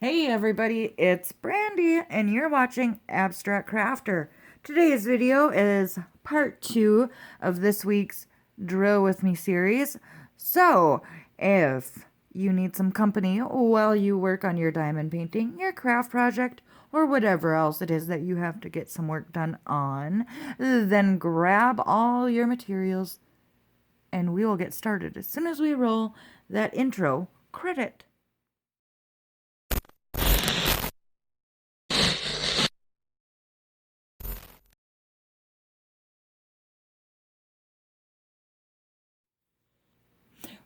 Hey everybody, it's Brandy and you're watching Abstract Crafter. Today's video is part 2 of this week's Drill With Me series. So, if you need some company while you work on your diamond painting, your craft project, or whatever else it is that you have to get some work done on, then grab all your materials and we will get started as soon as we roll that intro credit.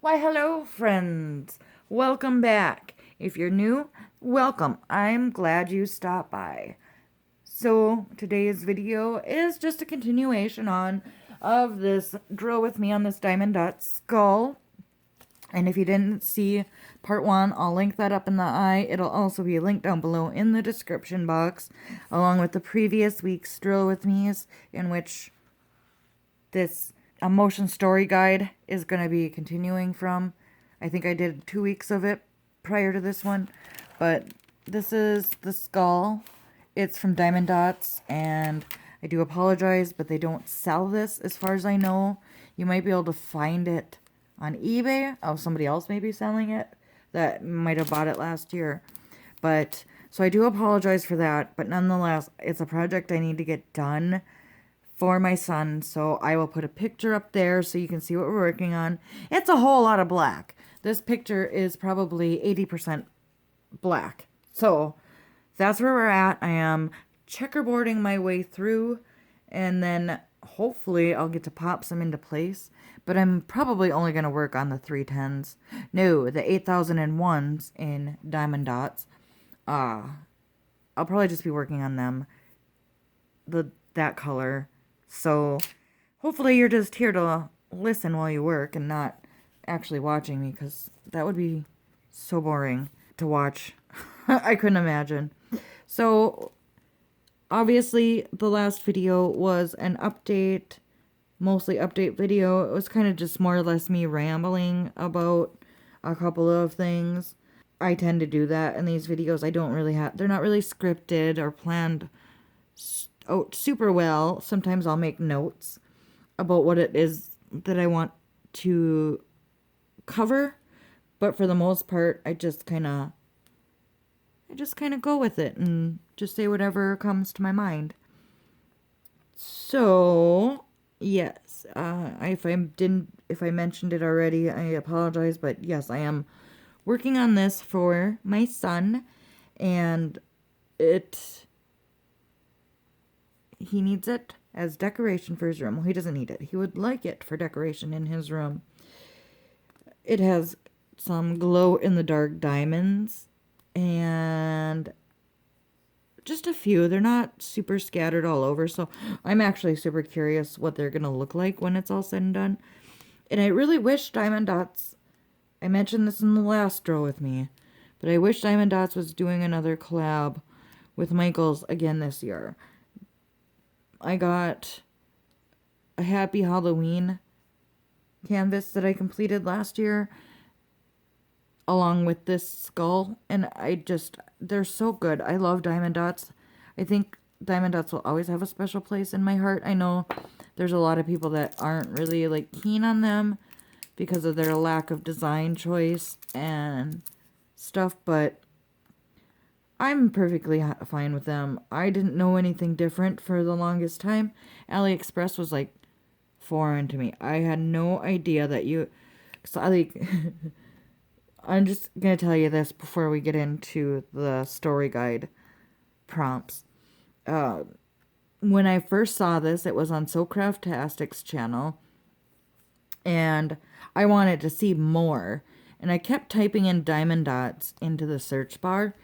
Why, hello, friends. Welcome back. If you're new, welcome. I'm glad you stopped by. So, today's video is just a continuation of this drill with me on this diamond dot skull. And if you didn't see part 1, I'll link that up in the eye. It'll also be linked down below in the description box, along with the previous week's drill with me's, in which this emotion story guide is going to be continuing from. I think I did 2 weeks of it prior to this one, but this is the skull. It's from Diamond Dotz, and I do apologize, but they don't sell this as far as I know. You might be able to find it on eBay. Oh, somebody else may be selling it that might have bought it last year. But so I do apologize for that, but nonetheless, it's a project I need to get done for my son, so I will put a picture up there so you can see what we're working on. It's a whole lot of black. This picture is probably 80% black. So that's where we're at. I am checkerboarding my way through, and then hopefully I'll get to pop some into place. But I'm probably only going to work on the 310s. No, the 8001s in Diamond Dots. I'll probably just be working on them. That color. So, hopefully you're just here to listen while you work and not actually watching me, because that would be so boring to watch. I couldn't imagine. So, obviously, the last video was an update, mostly update video. It was kind of just more or less me rambling about a couple of things. I tend to do that in these videos. They're not really scripted or planned super well. Sometimes I'll make notes about what it is that I want to cover, but for the most part, I just kind of go with it and just say whatever comes to my mind. So, yes, if I mentioned it already, I apologize, but yes, I am working on this for my son, and he needs it as decoration for his room. Well, he doesn't need it. He would like it for decoration in his room. It has some glow-in-the-dark diamonds, and just a few. They're not super scattered all over, so I'm actually super curious what they're going to look like when it's all said and done. And I really wish Diamond Dots, I mentioned this in the last draw with me, but I wish Diamond Dots was doing another collab with Michaels again this year. I got a Happy Halloween canvas that I completed last year along with this skull, and they're so good. I love Diamond Dots. I think Diamond Dots will always have a special place in my heart. I know there's a lot of people that aren't really keen on them because of their lack of design choice and stuff, but I'm perfectly fine with them. I didn't know anything different for the longest time. AliExpress was foreign to me. I had no idea that I'm just going to tell you this before we get into the story guide prompts. When I first saw this, it was on So Craftastic's channel, and I wanted to see more. And I kept typing in Diamond Dots into the search bar,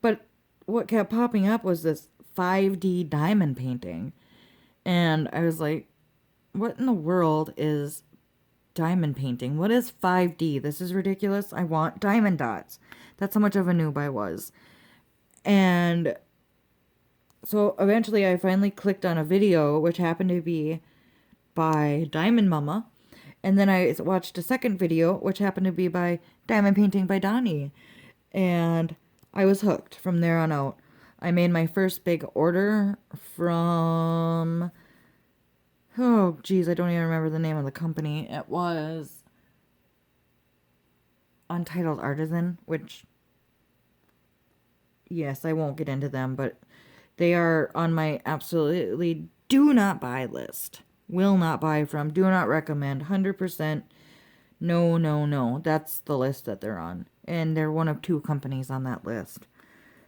but what kept popping up was this 5D diamond painting. And I was like, what in the world is diamond painting? What is 5D? This is ridiculous. I want Diamond Dots. That's how much of a noob I was. And so eventually I finally clicked on a video, which happened to be by Diamond Mama. And then I watched a second video, which happened to be by Diamond Painting by Donnie. And I was hooked from there on out. I made my first big order from, oh geez, I don't even remember the name of the company. It was Untitled Artisan, which, yes, I won't get into them, but they are on my absolutely do not buy list. Will not buy from, do not recommend, 100%. No, no, no. That's the list that they're on. And they're one of 2 companies on that list.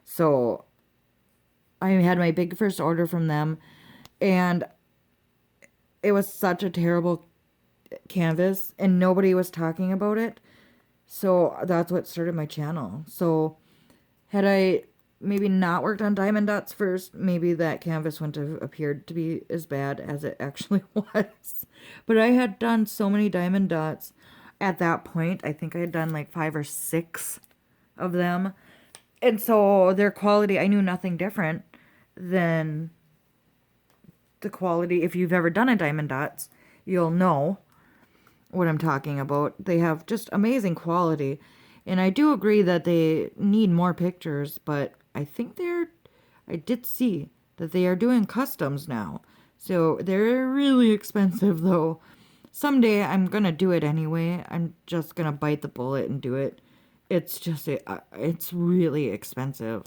So I had my big first order from them, and it was such a terrible canvas, and nobody was talking about it. So that's what started my channel. So had I maybe not worked on diamond dots first, maybe that canvas wouldn't have appeared to be as bad as it actually was. But I had done so many diamond dots at that point. I think I had done like 5 or 6 of them. And so their quality, I knew nothing different than the quality. If you've ever done a diamond dots, you'll know what I'm talking about. They have just amazing quality. And I do agree that they need more pictures, but I did see that they are doing customs now. So they're really expensive though. Someday I'm going to do it anyway. I'm just going to bite the bullet and do it. It's just, it's really expensive.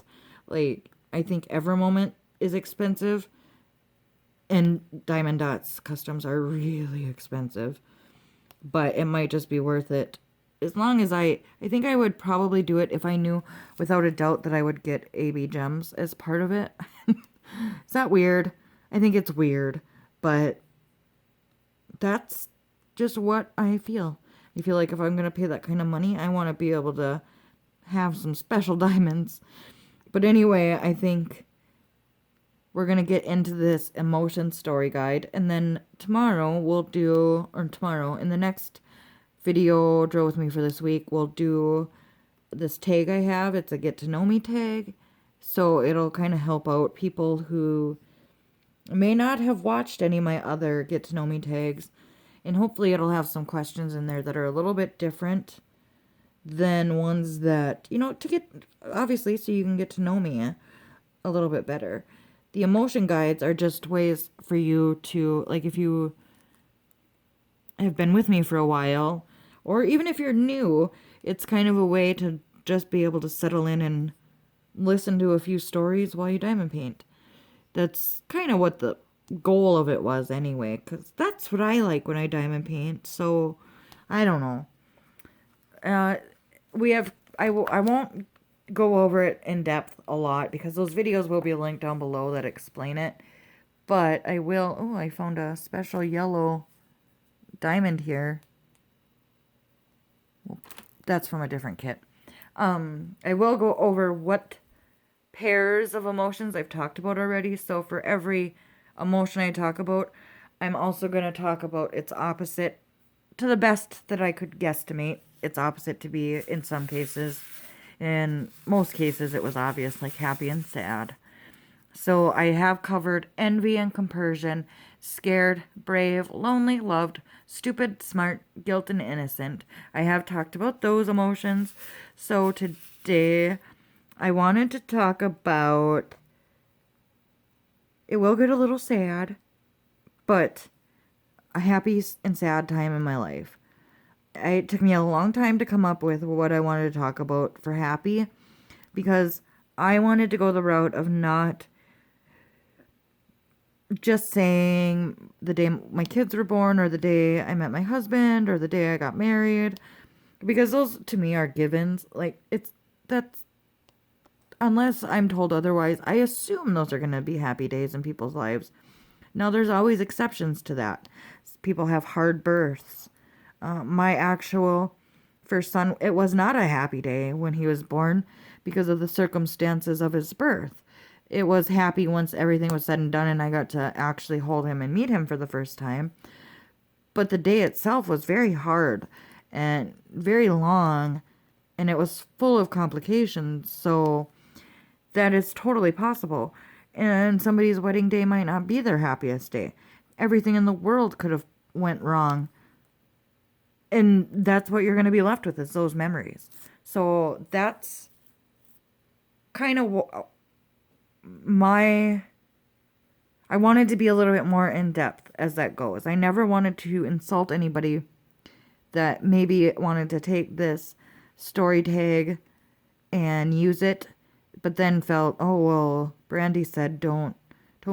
Like, I think Ever Moment is expensive, and Diamond Dots customs are really expensive. But it might just be worth it. As long as I think I would probably do it if I knew without a doubt that I would get AB gems as part of it. Is that weird? I think it's weird, but that's just what I feel. I feel like if I'm going to pay that kind of money, I want to be able to have some special diamonds. But anyway, I think we're going to get into this emotion story guide. And then tomorrow, in the next video, Draw With Me for this week, we'll do this tag I have. It's a get to know me tag. So it'll kind of help out people who may not have watched any of my other get to know me tags. And hopefully it'll have some questions in there that are a little bit different than ones that, obviously, so you can get to know me a little bit better. The emotion guides are just ways for you to, like, if you have been with me for a while, or even if you're new, it's kind of a way to just be able to settle in and listen to a few stories while you diamond paint. That's kind of what the goal of it was anyway, because that's what I like when I diamond paint. So I don't know. I won't go over it in depth a lot because those videos will be linked down below that explain it, but I will. Oh, I found a special yellow diamond here. That's from a different kit. I will go over what pairs of emotions I've talked about already. So for every emotion I talk about, I'm also going to talk about its opposite to the best that I could guesstimate. Its opposite to be in some cases. In most cases, it was obvious, like happy and sad. So I have covered envy and compersion, scared, brave, lonely, loved, stupid, smart, guilt, and innocent. I have talked about those emotions. So today I wanted to talk about, it will get a little sad, but a happy and sad time in my life. It took me a long time to come up with what I wanted to talk about for happy, because I wanted to go the route of not just saying the day my kids were born, or the day I met my husband, or the day I got married, because those to me are givens. Like, that's, unless I'm told otherwise, I assume those are going to be happy days in people's lives. Now, there's always exceptions to that. People have hard births. My actual first son, it was not a happy day when he was born because of the circumstances of his birth. It was happy once everything was said and done and I got to actually hold him and meet him for the first time. But the day itself was very hard and very long, and it was full of complications. So that is totally possible. And somebody's wedding day might not be their happiest day. Everything in the world could have went wrong. And that's what you're going to be left with, is those memories. So that's kind of I wanted to be a little bit more in depth as that goes. I never wanted to insult anybody that maybe wanted to take this story tag and use it, but then felt, oh, well, Brandy said don't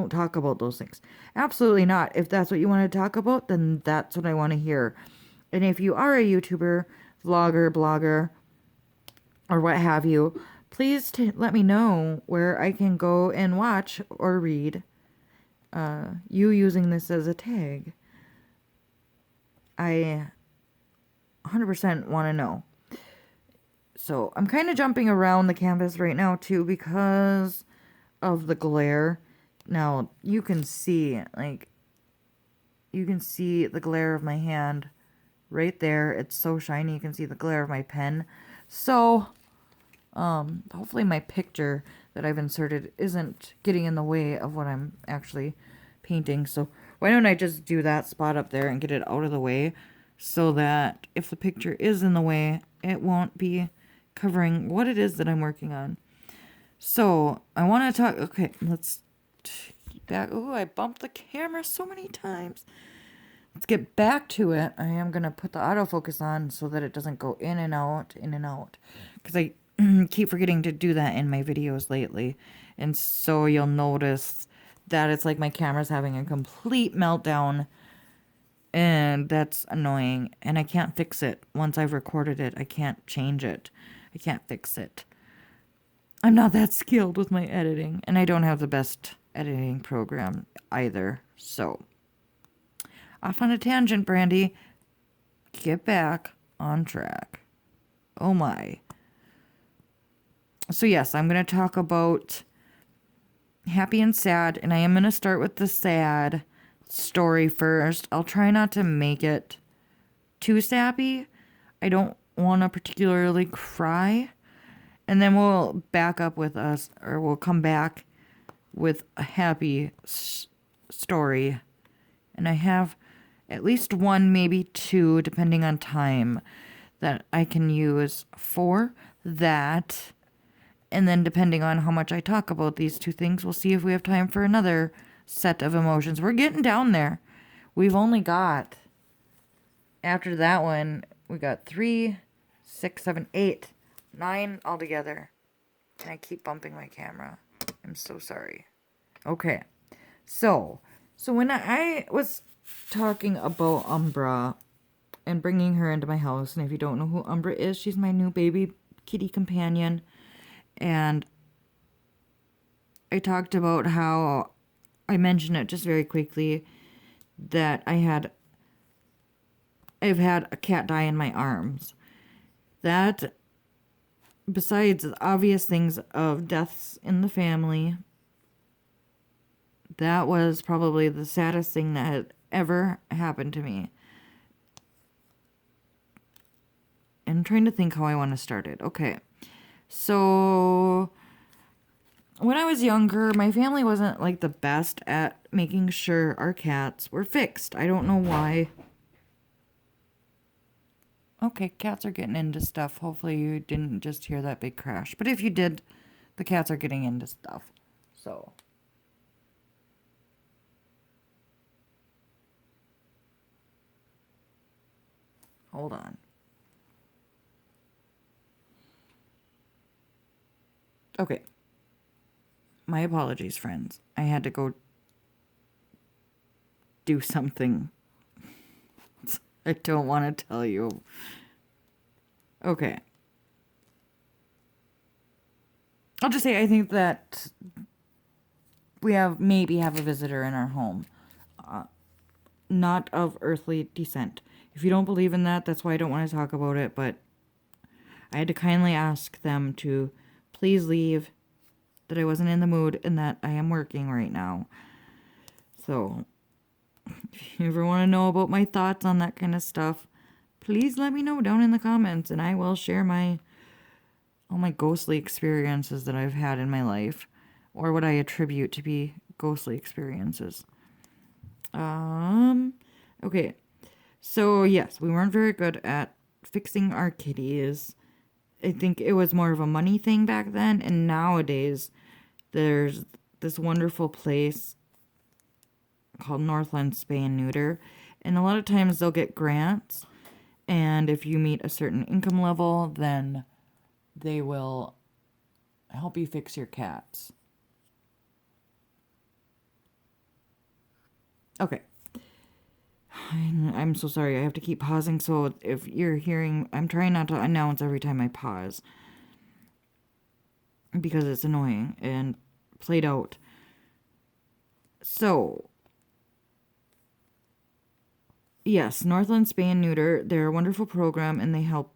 talk about those things. Absolutely not. If that's what you want to talk about, then that's what I want to hear. And if you are a YouTuber, vlogger, blogger, or what have you, please let me know where I can go and watch or read you using this as a tag. I 100% want to know. So I'm kind of jumping around the canvas right now too because of the glare. Now you can see the glare of my hand right there. It's so shiny. You can see the glare of my pen. So hopefully my picture that I've inserted isn't getting in the way of what I'm actually painting. So why don't I just do that spot up there and get it out of the way so that if the picture is in the way, it won't be covering what it is that I'm working on. So I want to talk. Okay, let's get back. Oh, I bumped the camera so many times. Let's get back to it. I am going to put the autofocus on so that it doesn't go in and out, because I keep forgetting to do that in my videos lately. And so you'll notice that it's like my camera's having a complete meltdown, and that's annoying, and I can't fix it. Once I've recorded it, I can't change it. I can't fix it. I'm not that skilled with my editing, and I don't have the best editing program either. So, off on a tangent, Brandy. Get back on track. Oh my. So yes, I'm going to talk about happy and sad, and I am going to start with the sad story first. I'll try not to make it too sappy. I don't want to particularly cry. And then we'll back up with we'll come back with a happy story. And I have at least one, maybe two, depending on time, that I can use for that. And then depending on how much I talk about these two things, we'll see if we have time for another set of emotions. We're getting down there. We've only got, after that one, we got 3, 6, 7, 8, 9 altogether. And I keep bumping my camera. I'm so sorry. Okay. So when I was talking about Umbra and bringing her into my house, and if you don't know who Umbra is, she's my new baby kitty companion. And I talked about how, I mentioned it just very quickly, that I've had a cat die in my arms. That, besides the obvious things of deaths in the family, that was probably the saddest thing that had ever happened to me. And I'm trying to think how I want to start it. Okay. So, when I was younger, my family wasn't like the best at making sure our cats were fixed. I don't know why. Okay, cats are getting into stuff. Hopefully you didn't just hear that big crash. But if you did, the cats are getting into stuff. So. Hold on. Okay. My apologies, friends. I had to go do something. I don't want to tell you. Okay. I'll just say I think that we maybe have a visitor in our home. Not of earthly descent. If you don't believe in that, that's why I don't want to talk about it, but I had to kindly ask them to please leave, that I wasn't in the mood, and that I am working right now. So, if you ever want to know about my thoughts on that kind of stuff, please let me know down in the comments, and I will share all my ghostly experiences that I've had in my life, or what I attribute to be ghostly experiences. Okay. So, yes, we weren't very good at fixing our kitties. I think it was more of a money thing back then. And nowadays, there's this wonderful place called Northland Spay and Neuter. And a lot of times they'll get grants. And if you meet a certain income level, then they will help you fix your cats. Okay. I'm so sorry. I have to keep pausing. So if you're hearing, I'm trying not to announce every time I pause because it's annoying and played out. So, yes, Northland Spay and Neuter, they're a wonderful program, and they help,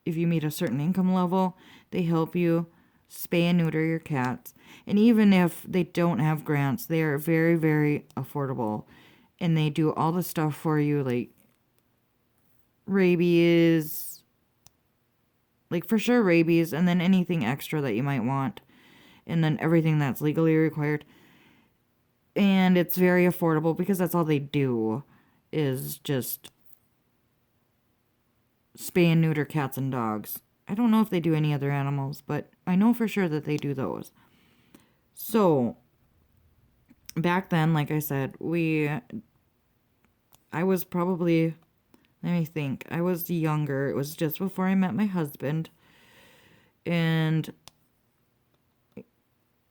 if you meet a certain income level, they help you spay and neuter your cats. And even if they don't have grants, they are very, very affordable. And they do all the stuff for you, like rabies, like for sure rabies, and then anything extra that you might want. And then everything that's legally required. And it's very affordable because that's all they do is just spay and neuter cats and dogs. I don't know if they do any other animals, but I know for sure that they do those. So, back then, like I said, I was probably, let me think, I was younger. It was just before I met my husband. And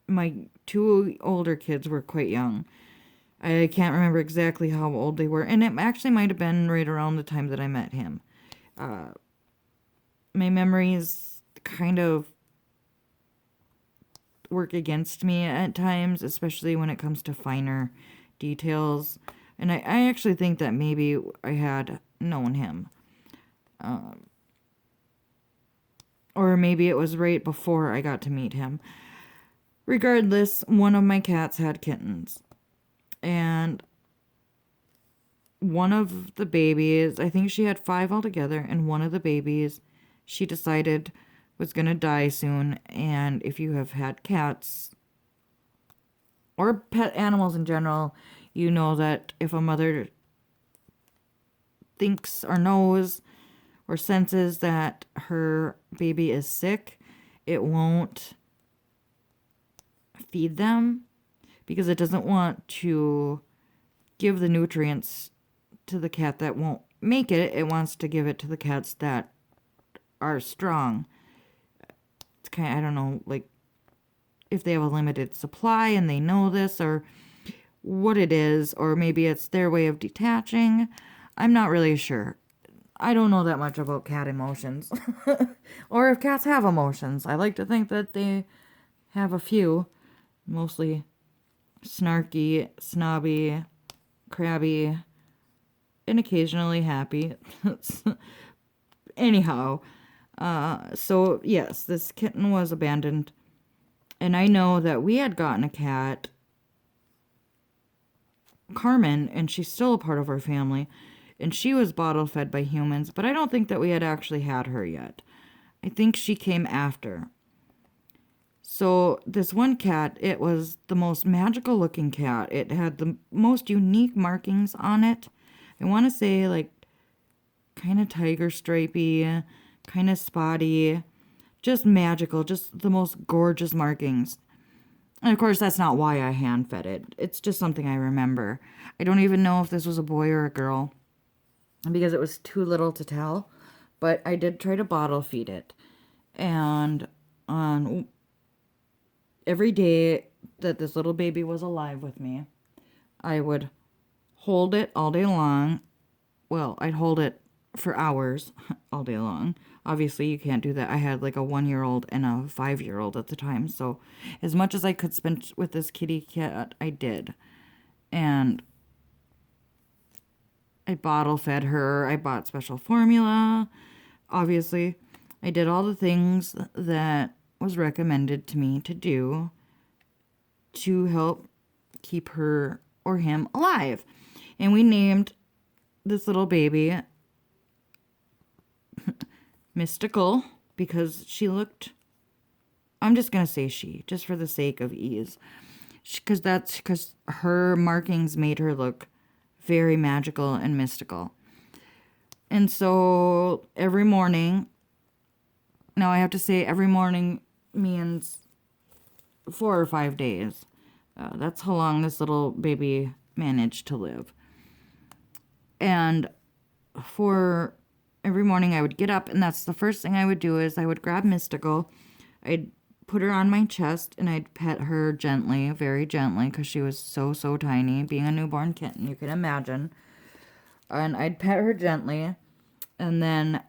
my two older kids were quite young. I can't remember exactly how old they were. And it actually might have been right around the time that I met him. My memories kind of work against me at times, especially when it comes to finer details. And I actually think that maybe I had known him. Or maybe it was right before I got to meet him. Regardless, one of my cats had kittens. And one of the babies, I think she had 5 altogether, and one of the babies she decided was going to die soon. And if you have had cats or pet animals in general, you know that if a mother thinks or knows or senses that her baby is sick, it won't feed them because it doesn't want to give the nutrients to the cat that won't make it. It wants to give it to the cats that are strong. It's kind of, I don't know, like if they have a limited supply and they know this or what it is, or maybe it's their way of detaching. I'm not really sure. I don't know that much about cat emotions. Or if cats have emotions. I like to think that they have a few. Mostly snarky, snobby, crabby, and occasionally happy. Anyhow, so yes, this kitten was abandoned. And I know that we had gotten a cat, Carmen, and she's still a part of our family. And she was bottle fed by humans, but I don't think that we had actually had her yet. I think she came after. So this one cat, it was the most magical looking cat. It had the most unique markings on it. I want to say like kind of tiger stripey, kind of spotty, just magical, just the most gorgeous markings. And of course, that's not why I hand fed it. It's just something I remember. I don't even know if this was a boy or a girl because it was too little to tell. But I did try to bottle feed it. And on every day that this little baby was alive with me, I would hold it all day long. Well, I'd hold it for hours all day long. Obviously, you can't do that. I had like a 1-year-old and a 5-year-old at the time. So as much as I could spend with this kitty cat, I did. And I bottle fed her. I bought special formula. Obviously, I did all the things that was recommended to me to do to help keep her or him alive. And we named this little baby Mystical because she looked, I'm just going to say she, just for the sake of ease. Because her markings made her look very magical and mystical. And so every morning Now, I have to say every morning means 4 or 5 days. That's how long this little baby managed to live. And for every morning I would get up, and that's the first thing I would do is I would grab Mystical. I'd put her on my chest, and I'd pet her gently, very gently, because she was so, so tiny. Being a newborn kitten, you can imagine. And I'd pet her gently, and then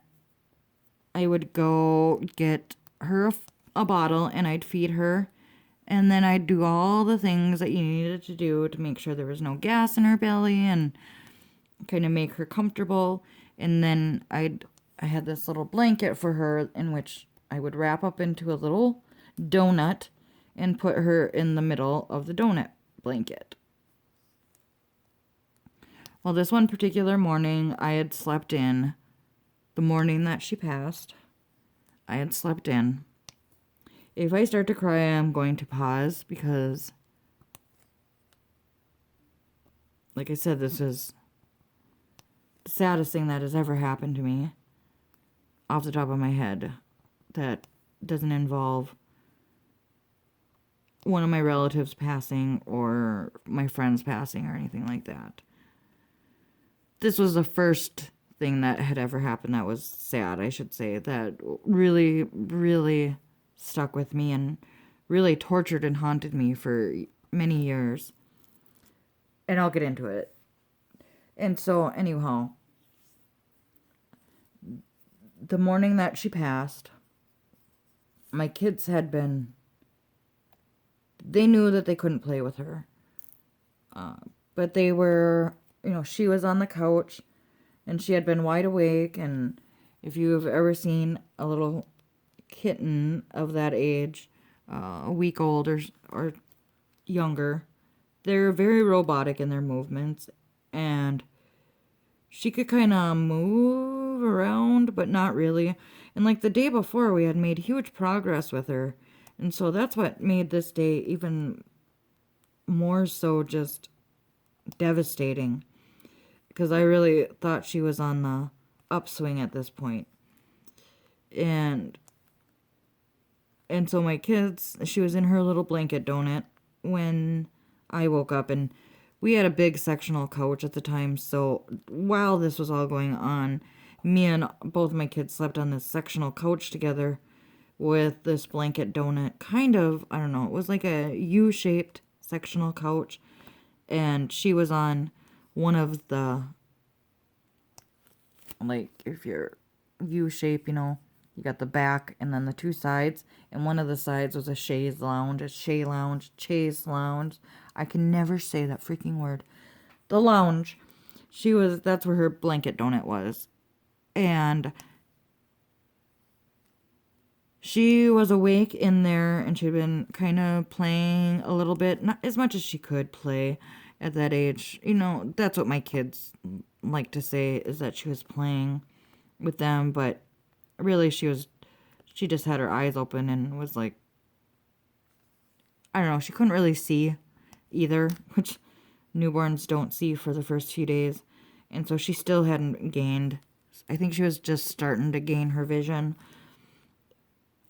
I would go get her a bottle, and I'd feed her. And then I'd do all the things that you needed to do to make sure there was no gas in her belly and kind of make her comfortable. And then I had this little blanket for her in which I would wrap up into a little donut and put her in the middle of the donut blanket. Well, this one particular morning, I had slept in. The morning that she passed, I had slept in. If I start to cry, I'm going to pause because, like I said, this is the saddest thing that has ever happened to me off the top of my head that doesn't involve one of my relatives passing or my friends passing or anything like that. This was the first thing that had ever happened that was sad, I should say, that really, really stuck with me and really tortured and haunted me for many years. And I'll get into it. And so, anyhow, the morning that she passed, my kids had been, they knew that they couldn't play with her. But they were, she was on the couch and she had been wide awake. And if you have ever seen a little kitten of that age, a week old or younger, they're very robotic in their movements. And she could kind of move around, but not really. And like the day before, we had made huge progress with her. And so that's what made this day even more so just devastating. Because I really thought she was on the upswing at this point. And so my kids, she was in her little blanket donut when I woke up, and we had a big sectional couch at the time. So while this was all going on, me and both my kids slept on this sectional couch together with this blanket donut. Kind of, I don't know, it was like a U-shaped sectional couch. And she was on one of the, like, if you're U-shape, you got the back and then the two sides. And one of the sides was a chaise lounge, chaise lounge. I can never say that freaking word. The lounge. That's where her blanket donut was. And she was awake in there, and she'd been kind of playing a little bit, not as much as she could play at that age. That's what my kids like to say, is that she was playing with them, but really she just had her eyes open and was like, I don't know, she couldn't really see either, which newborns don't see for the first few days. And so she still hadn't gained, I think she was just starting to gain her vision.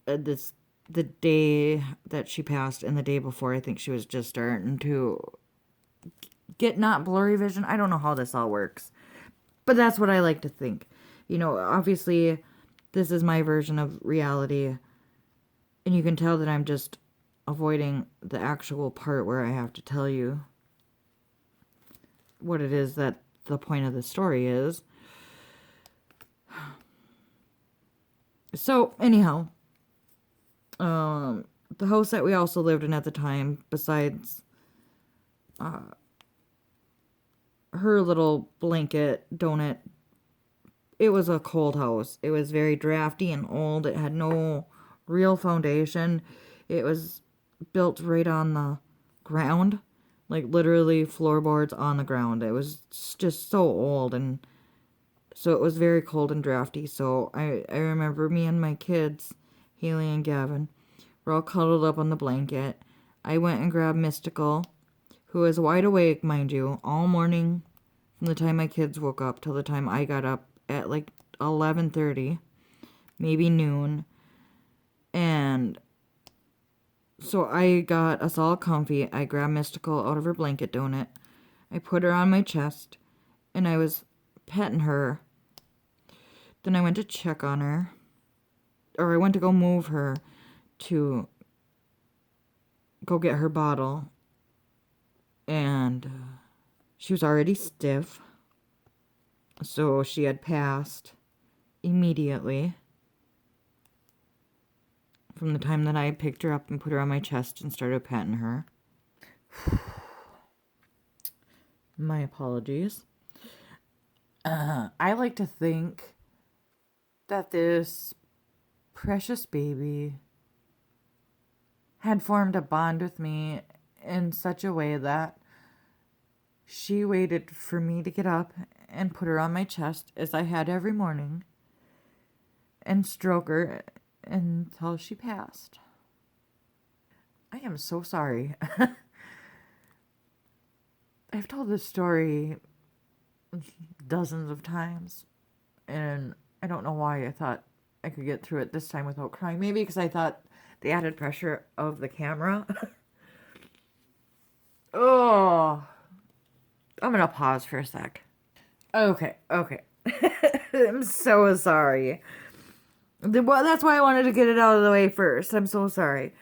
The day that she passed and the day before, I think she was just starting to get not blurry vision. I don't know how this all works, but that's what I like to think. Obviously this is my version of reality, and you can tell that I'm just avoiding the actual part where I have to tell you what it is that the point of the story is. So anyhow, the house that we also lived in at the time, besides her little blanket donut, it was a cold house. It was very drafty and old. It had no real foundation. It was built right on the ground, like literally floorboards on the ground. It was just so old, and so it was very cold and drafty. So I remember me and my kids, Haley and Gavin, were all cuddled up on the blanket. I went and grabbed Mystical, who was wide awake, mind you, all morning from the time my kids woke up till the time I got up at like 11:30, maybe noon. And so I got us all comfy. I grabbed Mystical out of her blanket donut. I put her on my chest, and I was petting her. Then I went to check on her, or I went to go move her to go get her bottle, and she was already stiff, so she had passed immediately from the time that I picked her up and put her on my chest and started petting her. My apologies. I like to think that this precious baby had formed a bond with me in such a way that she waited for me to get up and put her on my chest, as I had every morning, and stroke her until she passed. I am so sorry. I've told this story dozens of times, and I don't know why I thought I could get through it this time without crying. Maybe because I thought the added pressure of the camera. Oh, I'm gonna pause for a sec. Okay. I'm so sorry. Well, that's why I wanted to get it out of the way first. I'm so sorry.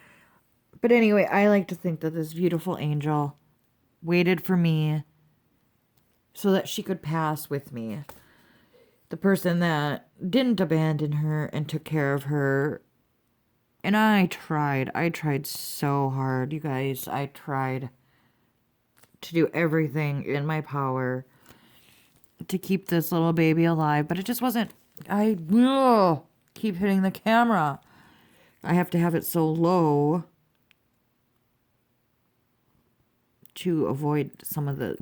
But anyway, I like to think that this beautiful angel waited for me so that she could pass with me. The person that didn't abandon her and took care of her. And I tried so hard, you guys. I tried to do everything in my power to keep this little baby alive, but it just wasn't. I keep hitting the camera. I have to have it so low to avoid some of the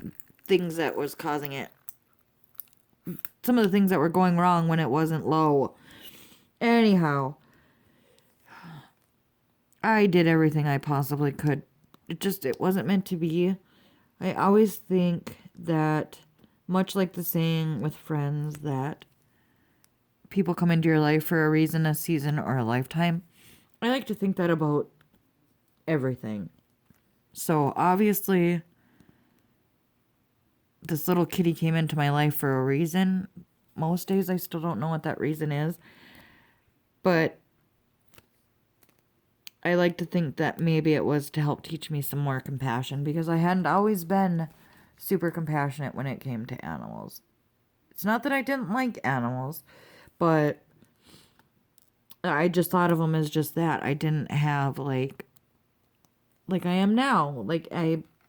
things that was causing it. Some of the things that were going wrong when it wasn't low. Anyhow, I did everything I possibly could. It wasn't meant to be. I always think that, much like the saying with friends, that people come into your life for a reason, a season, or a lifetime. I like to think that about everything. So obviously, this little kitty came into my life for a reason. Most days I still don't know what that reason is. But I like to think that maybe it was to help teach me some more compassion, because I hadn't always been super compassionate when it came to animals. It's not that I didn't like animals, but I just thought of them as just that. I didn't have like I am now.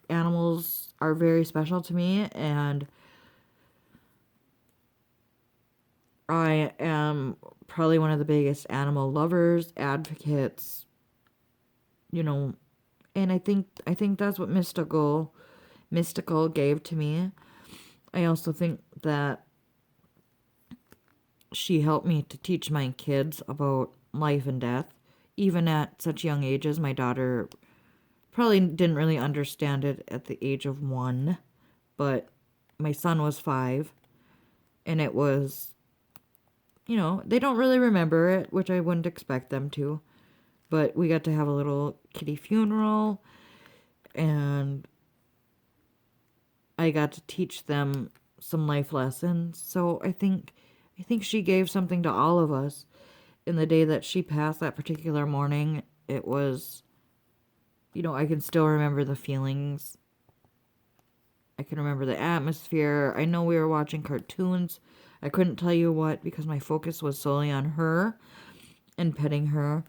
Animals are very special to me, and I am probably one of the biggest animal lovers, advocates, and I think that's what mystical gave to me. I also think that she helped me to teach my kids about life and death, even at such young ages. My daughter probably didn't really understand it at the age of 1, but my son was 5, and it was, they don't really remember it, which I wouldn't expect them to. But we got to have a little kitty funeral, and I got to teach them some life lessons. So I think she gave something to all of us. In the day that she passed, that particular morning, it was, I can still remember the feelings. I can remember the atmosphere. I know we were watching cartoons. I couldn't tell you what, because my focus was solely on her and petting her.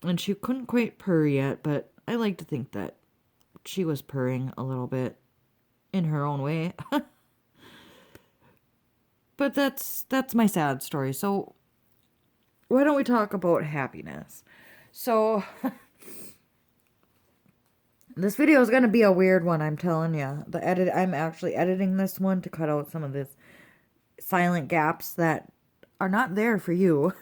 And she couldn't quite purr yet, but I like to think that she was purring a little bit in her own way. But that's my sad story. So why don't we talk about happiness? So this video is going to be a weird one, I'm telling you. I'm actually editing this one to cut out some of this silent gaps that are not there for you.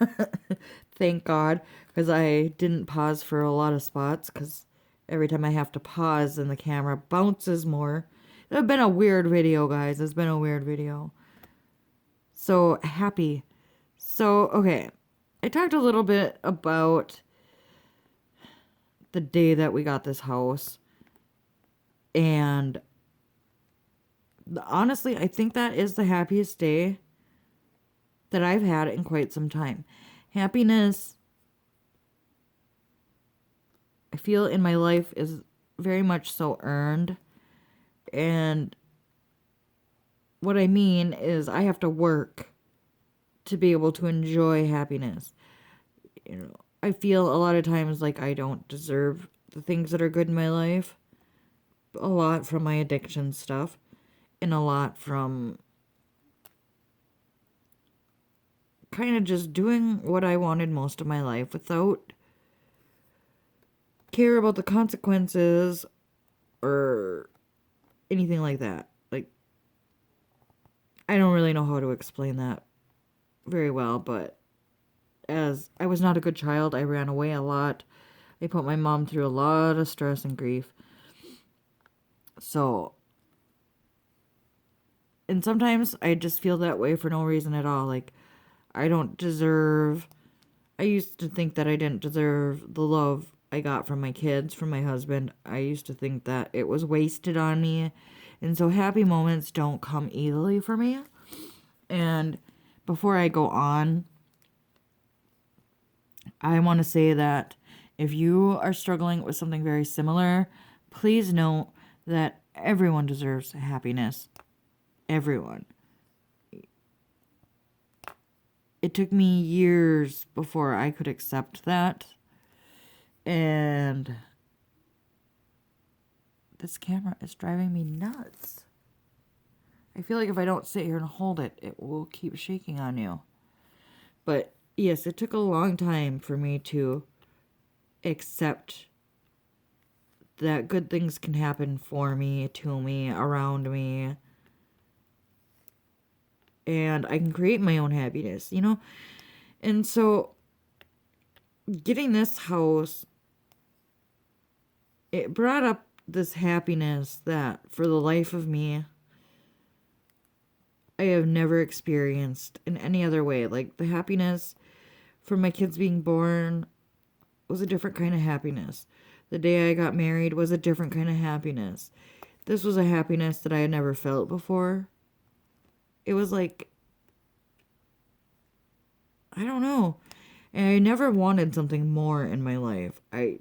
Thank God, because I didn't pause for a lot of spots, because every time I have to pause and the camera bounces more. It's been a weird video, guys. It's been a weird video. So happy. So, okay. I talked a little bit about the day that we got this house. And honestly, I think that is the happiest day that I've had in quite some time. Happiness, I feel in my life, is very much so earned. And what I mean is I have to work to be able to enjoy happiness. I feel a lot of times like I don't deserve the things that are good in my life. A lot from my addiction stuff, and a lot from kind of just doing what I wanted most of my life without care about the consequences or anything like that. Like, I don't really know how to explain that very well, but as I was not a good child, I ran away a lot. I put my mom through a lot of stress and grief. So, and sometimes I just feel that way for no reason at all. Like, I used to think that I didn't deserve the love I got from my kids, from my husband. I used to think that it was wasted on me. And so happy moments don't come easily for me. And before I go on, I want to say that if you are struggling with something very similar, please know that everyone deserves happiness. Everyone. It took me years before I could accept that. And this camera is driving me nuts. I feel like if I don't sit here and hold it, it will keep shaking on you. But yes, it took a long time for me to accept that good things can happen for me, to me, around me. And I can create my own happiness, you know? And so getting this house, it brought up this happiness that for the life of me, I have never experienced in any other way. Like, the happiness from my kids being born was a different kind of happiness. The day I got married was a different kind of happiness. This was a happiness that I had never felt before. It was like, I don't know. And I never wanted something more in my life. I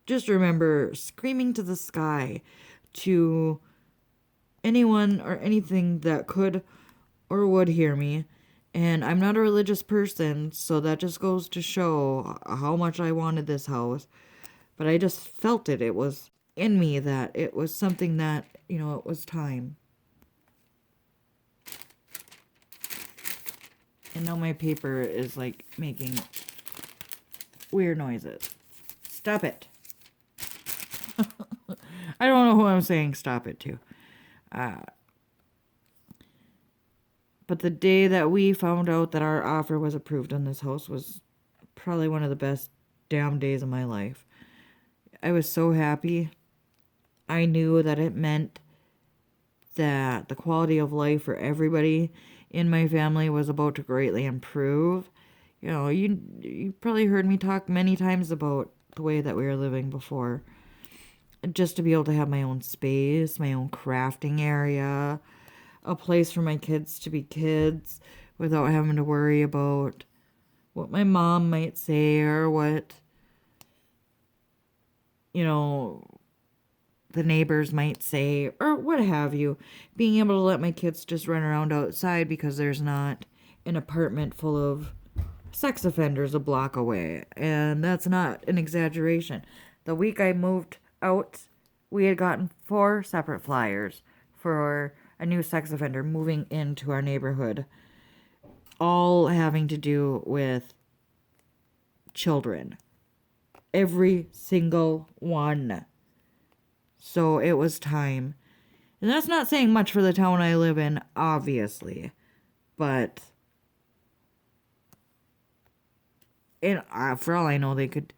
just remember screaming to the sky to anyone or anything that could or would hear me. And I'm not a religious person, so that just goes to show how much I wanted this house. But I just felt it. It was in me that it was something that, you know, it was time. And now my paper is like making weird noises. Stop it. I don't know who I'm saying stop it to. But the day that we found out that our offer was approved on this house was probably one of the best damn days of my life. I was so happy. I knew that it meant that the quality of life for everybody in my family was about to greatly improve. You know, you probably heard me talk many times about the way that we were living before. Just to be able to have my own space, my own crafting area, a place for my kids to be kids without having to worry about what my mom might say or what, you know, the neighbors might say or what have you. Being able to let my kids just run around outside because there's not an apartment full of sex offenders a block away. And that's not an exaggeration. The week I moved out, we had gotten 4 separate flyers for a new sex offender moving into our neighborhood, all having to do with children. Every single one. So it was time. And that's not saying much for the town I live in, obviously. But for all I know, they could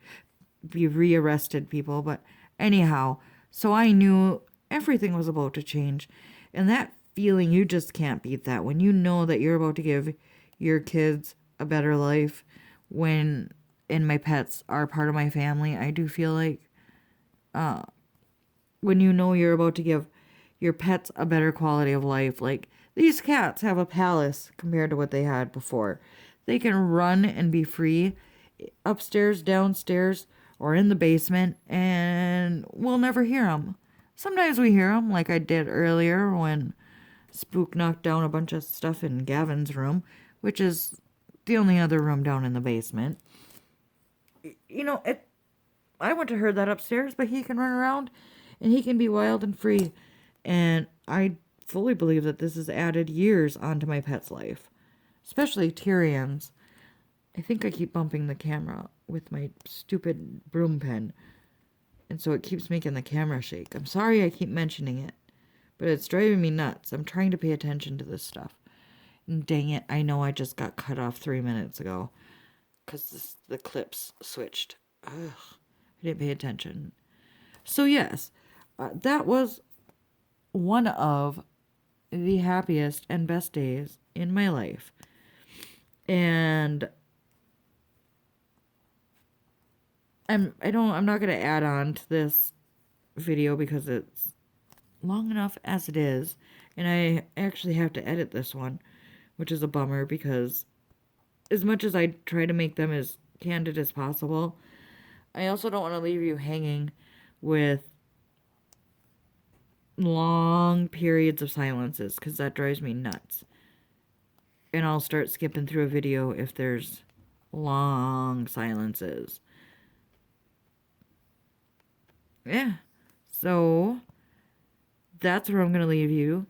be rearrested people. But anyhow, so I knew everything was about to change. And that feeling, you just can't beat that. When you know that you're about to give your kids a better life, when and my pets are part of my family. I do feel like when you know you're about to give your pets a better quality of life, like these cats have a palace compared to what they had before. They can run and be free upstairs, downstairs, or in the basement, and we'll never hear them. Sometimes we hear them, like I did earlier when Spook knocked down a bunch of stuff in Gavin's room, which is the only other room down in the basement. You know, I wouldn't have heard that upstairs, but he can run around and he can be wild and free. And I fully believe that this has added years onto my pet's life, especially Tyrion's. I think I keep bumping the camera with my stupid broom pen, and so it keeps making the camera shake. I'm sorry I keep mentioning it, but it's driving me nuts. I'm trying to pay attention to this stuff. And dang it, I know I just got cut off 3 minutes ago because the clips switched. Ugh, I didn't pay attention. So yes, that was one of the happiest and best days in my life. And I'm not going to add on to this video because it's long enough as it is. And I actually have to edit this one, which is a bummer because as much as I try to make them as candid as possible, I also don't want to leave you hanging with long periods of silences because that drives me nuts. And I'll start skipping through a video if there's long silences. Yeah. So that's where I'm going to leave you.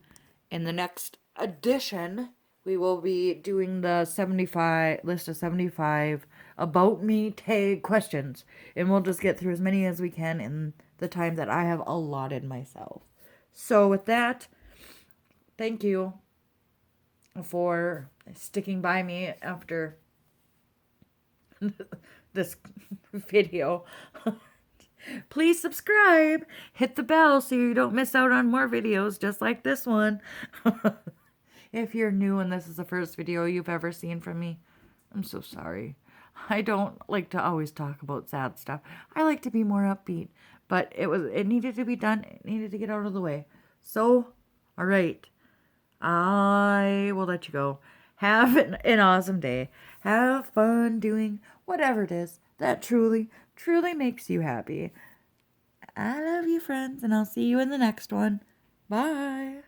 In the next edition, we will be doing the 75 list of 75 about me tag questions. And we'll just get through as many as we can in the time that I have allotted myself. So with that, thank you for sticking by me after this video. Please subscribe, hit the bell so you don't miss out on more videos just like this one. If you're new and this is the first video you've ever seen from me, I'm so sorry. I don't like to always talk about sad stuff. I like to be more upbeat, but it needed to be done. It needed to get out of the way. So, all right. I will let you go. Have an awesome day. Have fun doing whatever it is that truly, truly makes you happy. I love you, friends, and I'll see you in the next one. Bye.